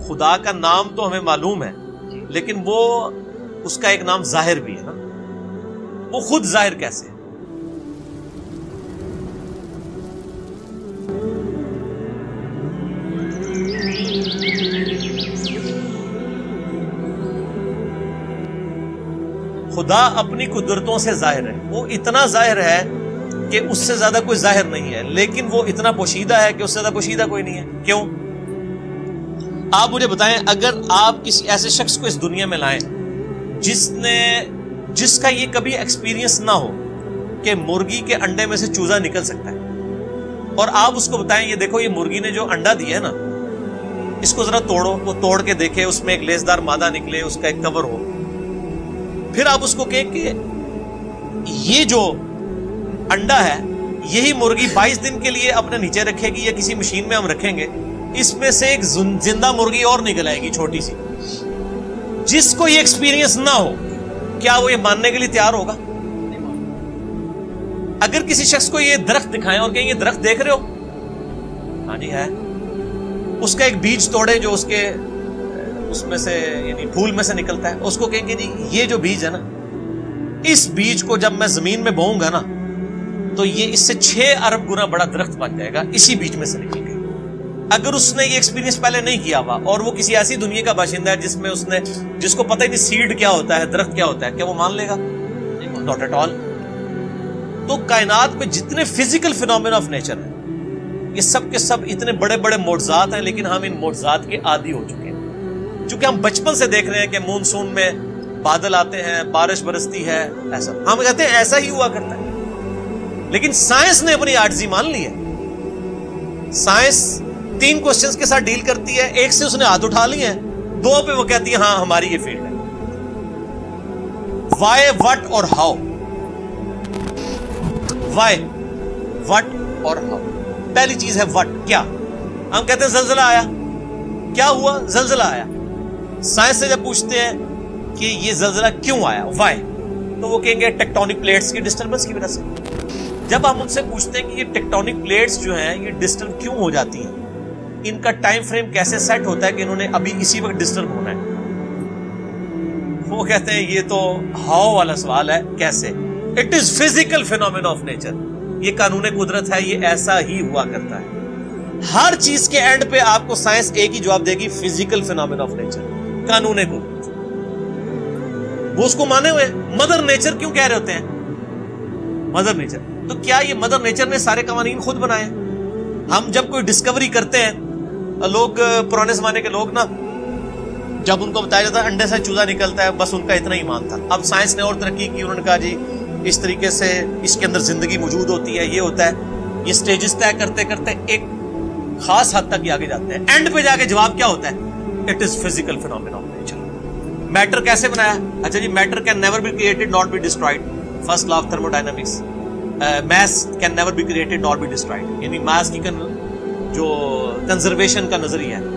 خدا کا نام تو ہمیں معلوم ہے لیکن وہ اس کا ایک نام ظاہر بھی ہے نا، وہ خود ظاہر کیسے ہے؟ خدا اپنی قدرتوں سے ظاہر ہے، وہ اتنا ظاہر ہے کہ اس سے زیادہ کوئی ظاہر نہیں ہے، لیکن وہ اتنا پوشیدہ ہے کہ اس سے زیادہ پوشیدہ کوئی نہیں ہے۔ کیوں؟ آپ مجھے بتائیں، اگر آپ کسی ایسے شخص کو اس دنیا میں لائیں جس کا یہ کبھی ایکسپیرینس نہ ہو کہ مرغی کے انڈے میں سے چوزا نکل سکتا ہے، اور آپ اس کو بتائیں یہ دیکھو یہ مرغی نے جو انڈا دیا ہے نا اس کو ذرا توڑو، وہ توڑ کے دیکھے اس میں ایک لیسدار مادہ نکلے، اس کا ایک کور ہو، پھر آپ اس کو کہیں کہ یہ جو انڈا ہے یہی مرغی 22 دن کے لیے اپنے نیچے رکھے گی یا کسی مشین میں ہم رکھیں گے، اس میں سے ایک زندہ مرغی اور نکل آئے گی چھوٹی سی، جس کو یہ ایکسپیرینس نہ ہو کیا وہ یہ ماننے کے لیے تیار ہوگا؟ اگر کسی شخص کو یہ درخت دکھائیں اور کہیں یہ درخت دیکھ رہے ہو، ہاں جی ہے، اس کا ایک بیج توڑے جو اس میں سے یعنی پھول میں سے نکلتا ہے، اس کو کہیں گے جی یہ جو بیج ہے نا اس بیج کو جب میں زمین میں بوؤں گا نا تو یہ اس سے 6 ارب گنا بڑا درخت بن جائے گا اسی بیج میں سے نکل کے۔ اگر اس نے یہ ایکسپیرینس پہلے نہیں کیا ہوا اور وہ کسی ایسی دنیا کا باشندہ ہے جس کو پتہ ہی نہیں سیڈ کیا ہوتا ہے، درخت کیا ہوتا ہے، کیا وہ مان لے گا؟ Not at all. تو کائنات میں جتنے فزیکل فینومینا آف نیچر ہیں یہ سب کے سب اتنے بڑے بڑے معجزات ہیں، لیکن ہم ان معجزات کے عادی ہو چکے ہیں، چونکہ ہم بچپن سے دیکھ رہے ہیں کہ مونسون میں بادل آتے ہیں، بارش برستی ہے، ایسا ہم کہتے ہیں ایسا ہی ہوا کرتا ہے، لیکن سائنس نے اپنی عاجزی مان لی ہے۔ سائنس 3 کوسچنز کے ساتھ ڈیل کرتی ہے، ایک سے اس نے ہاتھ اٹھا لیے ہیں، 2 پہ وہ کہتی ہے ہاں ہماری یہ فیلڈ ہے، وائی، وٹ اور ہاؤ۔ وائی، وٹ اور ہاؤ۔ پہلی چیز ہے وٹ، کیا؟ ہم کہتے ہیں زلزلہ آیا، کیا ہوا؟ زلزلہ آیا۔ سائنس سے جب پوچھتے ہیں کہ یہ زلزلہ کیوں آیا، وائی، تو وہ کہیں گے ٹیکٹونک پلیٹس کی ڈسٹربنس کی وجہ سے۔ جب ہم ان سے پوچھتے ہیں کہ یہ ٹیکٹونک پلیٹس جو ہیں یہ ڈسٹرب کیوں ہو جاتی ہیں، ان کا ٹائم فریم کیسے سیٹ ہوتا ہے کہ انہوں نے ابھی اسی وقت ڈسٹرب ہونا ہے، وہ کہتے ہیں یہ تو ہاؤ والا سوال ہے، کیسے؟ It is physical phenomena of nature, یہ قانون قدرت ہے، یہ ایسا ہی ہوا کرتا ہے۔ ہر چیز کے اینڈ پہ آپ کو سائنس ایک ہی جواب دے گی، فزیکل فینومینا آف نیچر، قانون قدرت۔ وہ اس کو مانے ہوئے۔ مدر نیچر کیوں کہہ رہے ہوتے ہیں مدر نیچر؟ تو کیا یہ مدر نیچر نے سارے قوانین خود بنائے ہیں؟ ہم جب کوئی ڈسکوری کرتے ہیں، لوگ پرانے زمانے کے لوگ نا جب ان کو بتایا جاتا ہے انڈے سے چوزا نکلتا ہے، بس ان کا اتنا ایمان تھا۔ اب سائنس نے اور ترقی کی، انہوں نے کہا جی اس طریقے سے اس کے اندر زندگی موجود ہوتی ہے، یہ ہوتا ہے، یہ سٹیجز طے کرتے کرتے ایک خاص حد تک یہ آگے جاتے ہیں، اینڈ پہ جا کے جواب کیا ہوتا ہے؟ It is physical phenomena of nature. Matter کیسے بنایا؟ اچھا جی، matter can never be created not be destroyed, first law of thermodynamics. Mass can never be created not be destroyed, یعنی میس کی جو کنزرویشن کا نظریہ ہے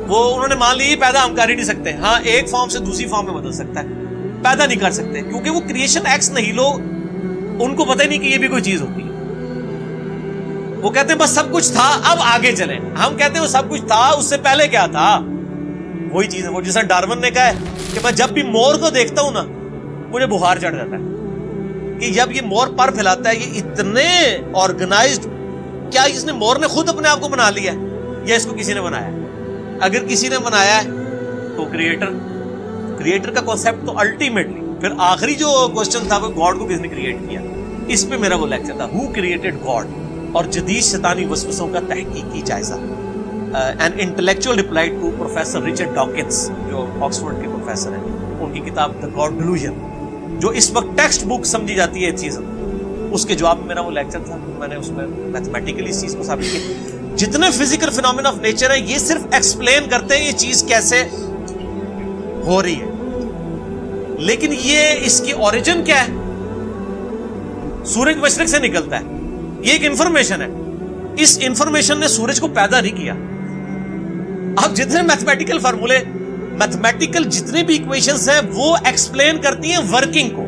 وہ انہوں نے مان لی پیدا ہم کر ہی نہیں سکتے، ہاں ایک فارم سے دوسری فارم میں بدل سکتا ہے، پیدا نہیں کر سکتے کیونکہ وہ کریشن ایکس نہیں، لوگ ان کو پتہ ہی نہیں کہ یہ بھی کوئی چیز ہوتی ہے۔ وہ کہتے ہیں بس سب کچھ تھا اب آگے چلیں، ہم کہتے ہیں وہ سب کچھ تھا اس سے پہلے کیا تھا؟ وہی چیز ہے، وہ جیسا ڈارون نے کہا ہے کہ میں جب بھی مور کو دیکھتا ہوں نا مجھے بخار چڑھ جاتا ہے، کہ جب یہ مور پر پھیلاتا ہے یہ اتنے آرگنائزڈ، کیا اس نے مور نے خود اپنے آپ کو بنا لیا ہے یا اس کو کسی نے بنایا ہے؟ اگر کسی نے بنایا ہے تو کریٹر کا کانسیپٹ تو الٹیمیٹلی، پھر آخری جو کوسچن تھا وہ گاڈ کو کس نے کریٹ کیا، اس پہ میرا وہ لیکچر تھا، ہو کریٹڈ گاڈ، اور جدید شیطانی وسوسوں کا تحقیقی جائزہ، an intellectual reply to professor Richard Dawkins جو آکسفورڈ کے پروفیسر ہیں، ان کی کتاب دا گاڈ ڈیلوژن جو اس وقت ٹیکسٹ بک سمجھی جاتی ہے چیز، اس کے جواب میں میرا وہ لیکچر تھا، میں نے اس میں میتھمیٹیکلی اس چیز کو ثابت کیا۔ جتنے فزیکل فینومینا آف نیچر ہیں یہ صرف ایکسپلین کرتے ہیں یہ چیز کیسے ہو رہی ہے، لیکن یہ اس کی اوریجن کیا ہے؟ سورج مشرق سے نکلتا ہے، یہ ایک انفارمیشن ہے، اس انفارمیشن نے سورج کو پیدا نہیں کیا۔ اب جتنے میتھمیٹیکل فارمولے، میتھمیٹیکل جتنے بھی ایکویشنز ہیں وہ ایکسپلین کرتی ہیں ورکنگ کو،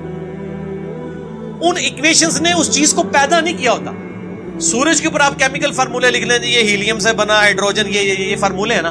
ان ایکویشنز نے اس چیز کو پیدا نہیں کیا ہوتا۔ سورج کے اوپر آپ کیمیکل فارمولے لکھ لیں، یہ ہیلیم سے بنا، ہائیڈروجن، یہ فارمولے ہیں نا،